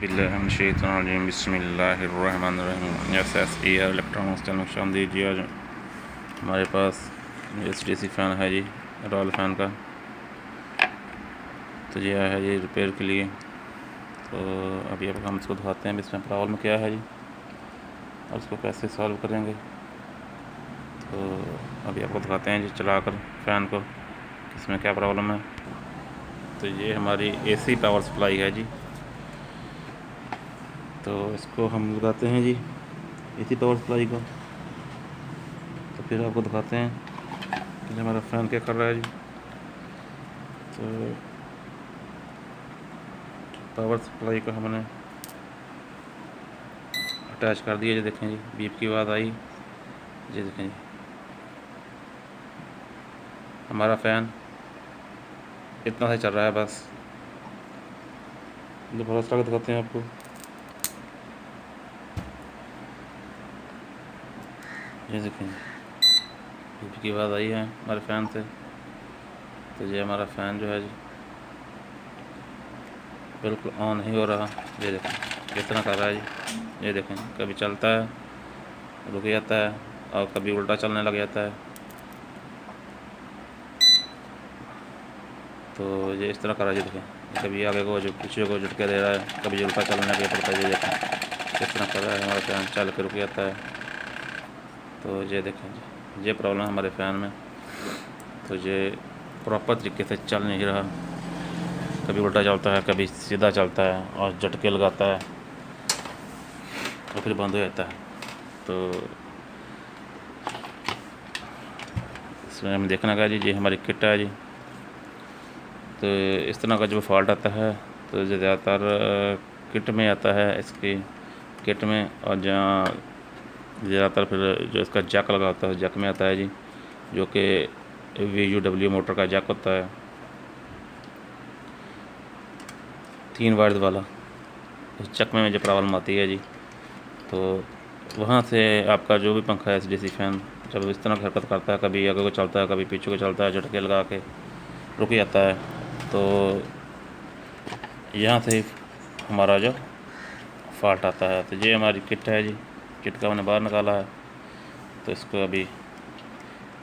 औज़ुबिल्लाहिमिनश्शैतानिर्रजीम बिस्मिल्लाहिर्रहमानिर्रहीम। SSE electronics channel में खुशामदीद जी। आज हमारे पास एचडीसी फ़ैन है जी, रॉयल फ़ैन का। तो ये है जी रिपेयर के लिए। तो अभी अब हम इसको दिखाते हैं इसमें प्रॉब्लम क्या है जी और इसको कैसे सॉल्व करेंगे। तो अभी आपको दिखाते हैं जी चलाकर फ़ैन को इसमें क्या प्रॉब्लम है। तो ये हमारी एसी पावर सप्लाई है जी। तो इसको हम लगाते हैं जी एसी पावर सप्लाई को। तो फिर आपको दिखाते हैं कि हमारा फ़ैन क्या कर रहा है जी। तो पावर सप्लाई को हमने अटैच कर दिया जी। देखें जी बीप की आवाज़ आई जी। देखें जी हमारा फ़ैन इतना से चल रहा है बस। दोबारा चला के दिखाते हैं आपको। ये देखें बीप की आवाज़ आई है हमारे फ़ैन से। तो ये हमारा फ़ैन जो है जी बिल्कुल ऑन नहीं हो रहा। ये देखें कितना कर रहा है जी। ये देखें कभी चलता है, रुक जाता है और कभी उल्टा चलने लग जाता है। तो ये इस तरह कर रहा है जी। देखें कभी आगे को जो पीछे को झटके दे रहा है, कभी उल्टा चलने लग पड़ता है। ये देखें किस तरह कर रहा है हमारा फ़ैन, चल के रुक जाता है। तो ये देखें जी ये प्रॉब्लम है हमारे फ़ैन में। तो ये प्रॉपर तरीके से चल नहीं रहा, कभी उल्टा चलता है, कभी सीधा चलता है और झटके लगाता है और फिर बंद हो जाता है। तो इसमें हमें देखना का जी ये हमारी किट है जी। तो इस तरह का जब फॉल्ट आता है तो ज़्यादातर किट में आता है, इसकी किट में। और जहाँ ज़्यादातर फिर जो इसका जैक लगा होता है जैक में आता है जी, जो कि VU मोटर का जैक होता है 3 वायर्स वाला। उस जैक में जो प्रॉब्लम आती है जी। तो वहाँ से आपका जो भी पंखा है एचडीसी फ़ैन जब इस तरह की हरकत करता है, कभी आगे को चलता है, कभी पीछे को चलता है, झटके लगा के रुक जाता है। तो यहाँ से हमारा जो फॉल्ट आता है। तो ये हमारी किट है जी, किट का हमने बाहर निकाला है। तो इसको अभी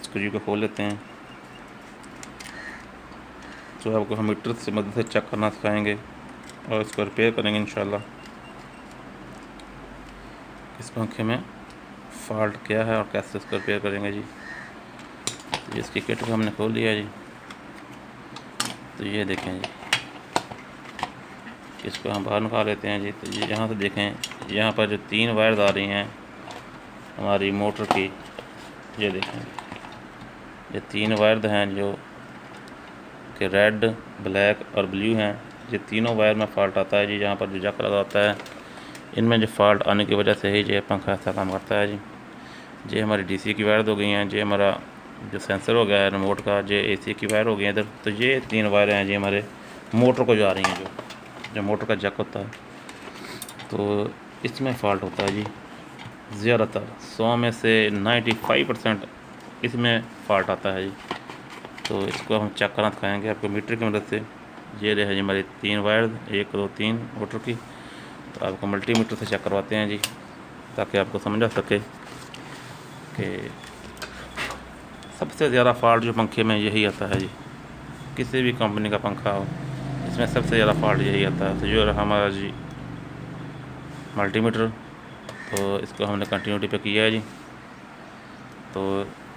स्क्रू को खोल लेते हैं। तो आपको हम मीटर से मदद से चेक करना सिखाएंगे और इसको रिपेयर करेंगे इंशाल्लाह। इस पंखे में फॉल्ट क्या है और कैसे इसको रिपेयर करेंगे जी। तो इसकी किट को हमने खोल लिया जी। तो ये देखें जी इसको हम बाहर निकाल लेते हैं जी। तो ये यहाँ से देखें यहाँ पर जो 3 वायर्स आ रही हैं हमारी मोटर की, ये देखें ये 3 वायर हैं जो कि रेड, ब्लैक और ब्लू हैं। ये तीनों वायर में फॉल्ट आता है जी। जहाँ पर जो जैक लगा होता है इनमें जो फॉल्ट आने की वजह से ही जो पंखा ऐसा काम करता है जी। ये हमारी डीसी की वायर हो गई हैं, ये हमारा जो सेंसर हो गया है रिमोट का, ये एसी की वायर हो गई है इधर। तो ये 3 वायर हैं जी हमारे मोटर को जा रही हैं, जो मोटर का जैक होता है। तो इसमें फ़ॉल्ट होता है जी। ज़्यादातर 100 में से 95% इसमें फ़ॉल्ट आता है जी। तो इसको हम चेक करना दिखाएँगे आपको मीटर की मदद से। ये रहे जी हमारी 3 वायर, 1 2 3 मोटर की। तो आपको मल्टीमीटर से चेक करवाते हैं जी, ताकि आपको समझ आ सके कि सबसे ज़्यादा फॉल्ट जो पंखे में यही आता है जी। किसी भी कंपनी का पंखा हो इसमें सबसे ज़्यादा फॉल्ट यही आता है। तो जो रहा हमारा जी मल्टीमीटर, तो इसको हमने कंटिन्यूटी पे किया है जी। तो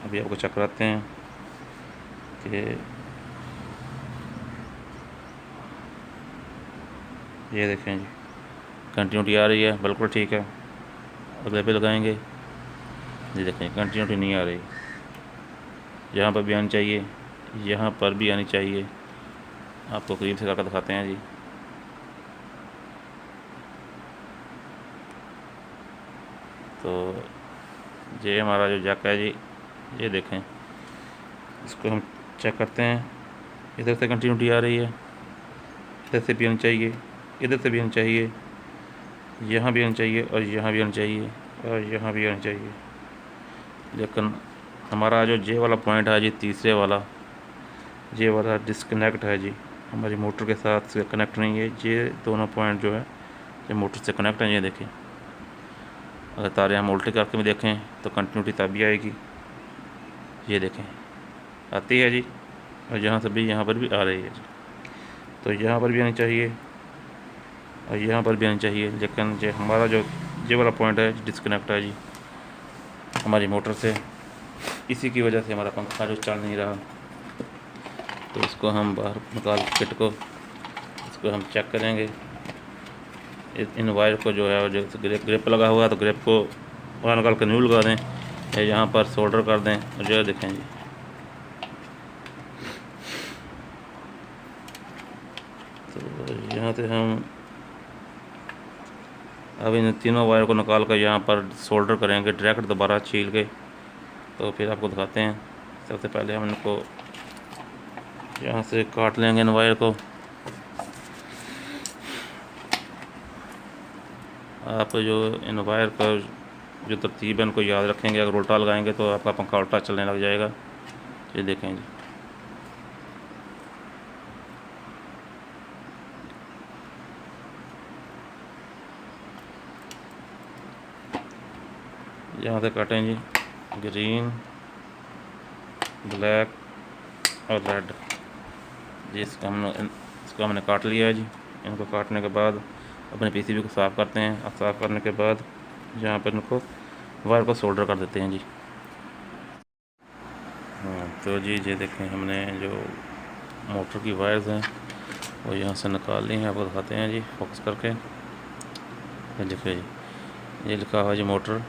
अभी आपको चेक कराते हैं कि ये देखें जी कंटिन्यूटी आ रही है, बिल्कुल ठीक है। अगले पे लगाएंगे जी, देखें कंटिन्यूटी नहीं आ रही। यहाँ पर भी आनी चाहिए, यहाँ पर भी आनी चाहिए। आपको करीब से करके दिखाते हैं जी। तो ये हमारा जो जैक है जी, ये देखें इसको हम चेक करते हैं। इधर से कंटिन्यूटी आ रही है, इधर से भी आनी चाहिए, इधर से भी आनी चाहिए, यहाँ भी आनी चाहिए और यहाँ भी आनी चाहिए और यहाँ भी आनी चाहिए। लेकिन हमारा जो जे वाला पॉइंट है जी, तीसरे वाला ये वाला डिस्कनेक्ट है जी, हमारी मोटर के साथ से कनेक्ट नहीं है। ये दोनों पॉइंट जो है जो मोटर से कनेक्ट हैं। ये देखें, अगर तारे हम उल्टे करके भी देखें तो कंटिन्यूटी तभी आएगी। ये देखें आती है जी, और यहाँ से भी यहाँ पर भी आ रही है जी। तो यहाँ पर भी आनी चाहिए और यहाँ पर भी आनी चाहिए, लेकिन जो हमारा जो ये वाला पॉइंट है डिस्कनेक्ट है जी हमारी मोटर से। इसी की वजह से हमारा पंखा जो चल नहीं रहा। तो इसको हम बाहर निकाल किट को, इसको हम चेक करेंगे। इन वायर को जो है जो ग्रिप लगा हुआ है तो ग्रिप को बाहर निकाल कर न्यू लगा दें या यहाँ पर सोल्डर कर दें। और जो देखें जी, तो यहाँ से हम अब इन तीनों वायर को निकाल कर यहाँ पर सोल्डर करेंगे डायरेक्ट दोबारा छील के। तो फिर आपको दिखाते हैं। सबसे पहले हम इनको यहाँ से काट लेंगे इन वायर को। आप जो इन वायर का जो तरतीब है इनको याद रखेंगे, अगर उल्टा लगाएंगे तो आपका पंखा उल्टा चलने लग जाएगा। ये देखें जी, यहाँ से काटें जी, ग्रीन, ब्लैक और रेड जी। इसको हमने काट लिया है जी। इनको काटने के बाद अपने पीसीबी को साफ़ करते हैं और साफ़ करने के बाद यहाँ पर इनको वायर को सोल्डर कर देते हैं जी। हाँ तो जी ये देखें, हमने जो मोटर की वायर्स हैं वो यहाँ से निकाल ली हैं। आपको दिखाते हैं जी फोकस करके। ये देखिए जी, ये लिखा हुआ है जी मोटर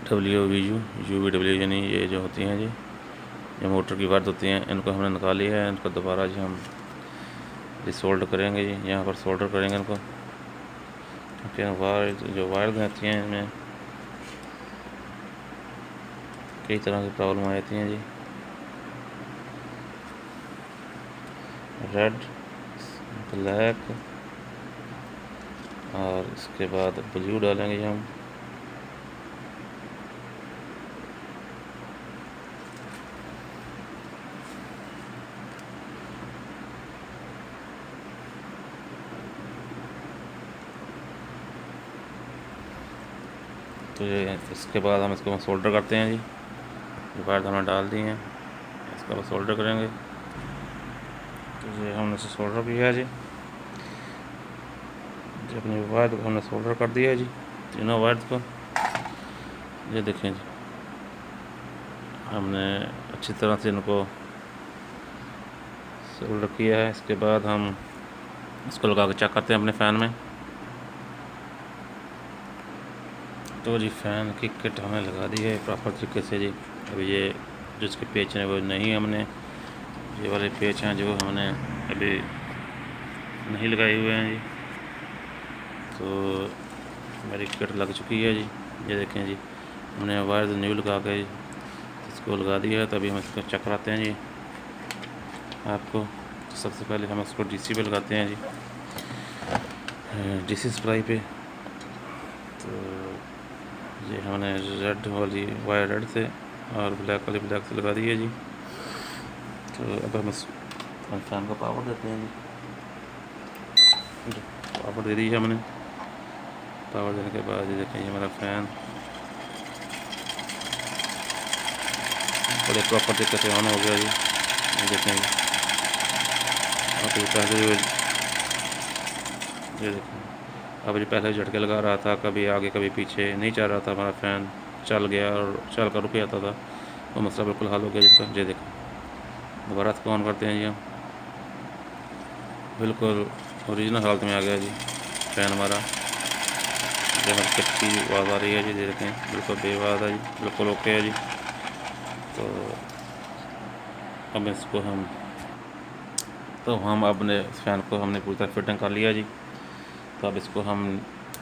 WVU यानी ये जो होती हैं जी, ये मोटर की वायर्स होती हैं। इनको हमने निकाल लिया है। इनको दोबारा जी हम सोल्डर करेंगे जी, यहाँ पर सोल्डर करेंगे इनको। क्योंकि वायर जो वायर्स आती हैं इनमें कई तरह की प्रॉब्लम आ जाती हैं जी। रेड, ब्लैक और इसके बाद ब्लू डालेंगे हम। तो ये इसके बाद हम इसको सोल्डर करते हैं जी। वायर हमने डाल दी हैं, इसका बाद सोल्डर करेंगे। तो ये हमने इसे सोल्डर किया है जी। जो अपनी वायर को हमने सोल्डर कर दिया है जी, तीनों वायर्स को। ये देखें जी, हमने अच्छी तरह से इनको सोल्डर किया है। इसके बाद हम इसको लगा के चेक करते हैं अपने फ़ैन में। तो जी फ़ैन की किट हमने लगा दी है प्रॉपर तरीके से जी। अभी ये जो इसके पेच हैं वो नहीं, हमने ये वाले पेच हैं जो हमने अभी नहीं लगाए हुए हैं जी। तो मेरी किट लग चुकी है जी। ये देखें जी, हमने वायर न्यू लगा के इसको लगा दिया है। तो अभी हम इसको चेक कराते हैं जी आपको। तो सबसे पहले हम इसको DC पे लगाते हैं जी, DC सप्लाई पे। तो ये हमने रेड वाली वायर रेड से और ब्लैक वाली ब्लैक से लगा दी है जी। तो अब हम इस फैन को पावर देते हैं जी। पावर दे दी है हमने। पावर देने के बाद ये देखें, ये हमारा फ़ैन बड़े प्रॉपर तरीके से ऑन हो गया जी। ये देखें जी, आप ये देखें, अब ये पहले झटके लगा रहा था, कभी आगे कभी पीछे नहीं चल रहा था। हमारा फ़ैन चल गया और चल कर रुक जाता था। तो मसला बिल्कुल हल हो गया जिसका। ये देखें, दोबारा इसको ऑन करते हैं जी हम। बिल्कुल ओरिजिनल हालत में आ गया जी फ़ैन हमारा। जो हमारी किट की आवाज़ आ रही है जी, देखें बिल्कुल बेआवाज़ है जी, बिल्कुल ओके है जी। तो अब इसको हम अपने फ़ैन को हमने पूरी तरह फिटिंग कर लिया जी। तो अब इसको हम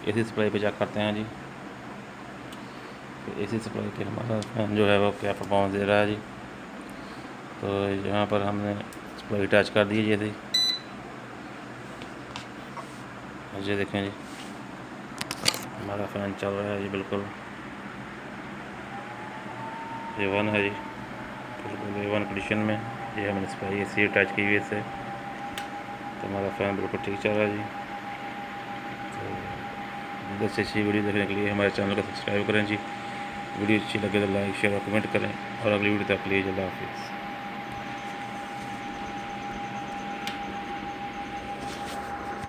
AC सप्लाई पे चेक करते हैं जी। तो AC सप्लाई पे हमारा फ़ैन जो है वो क्या परफॉर्मेंस दे रहा है जी। तो यहाँ पर हमने सप्लाई अटैच कर दी है जी। ये देखें जी, हमारा फ़ैन चल रहा है जी, बिल्कुल A1 है जी, बिल्कुल A1 कंडीशन में। ये हमने सप्लाई AC अटैच की हुई है इससे। तो हमारा फ़ैन बिल्कुल ठीक चल रहा है जी। ज़्यादा से अच्छी वीडियो देखने के लिए हमारे चैनल को सब्सक्राइब करें जी। वीडियो अच्छी लगे तो लाइक शेयर और कमेंट करें और अगली वीडियो तक के लिए अल्लाह हाफिज़।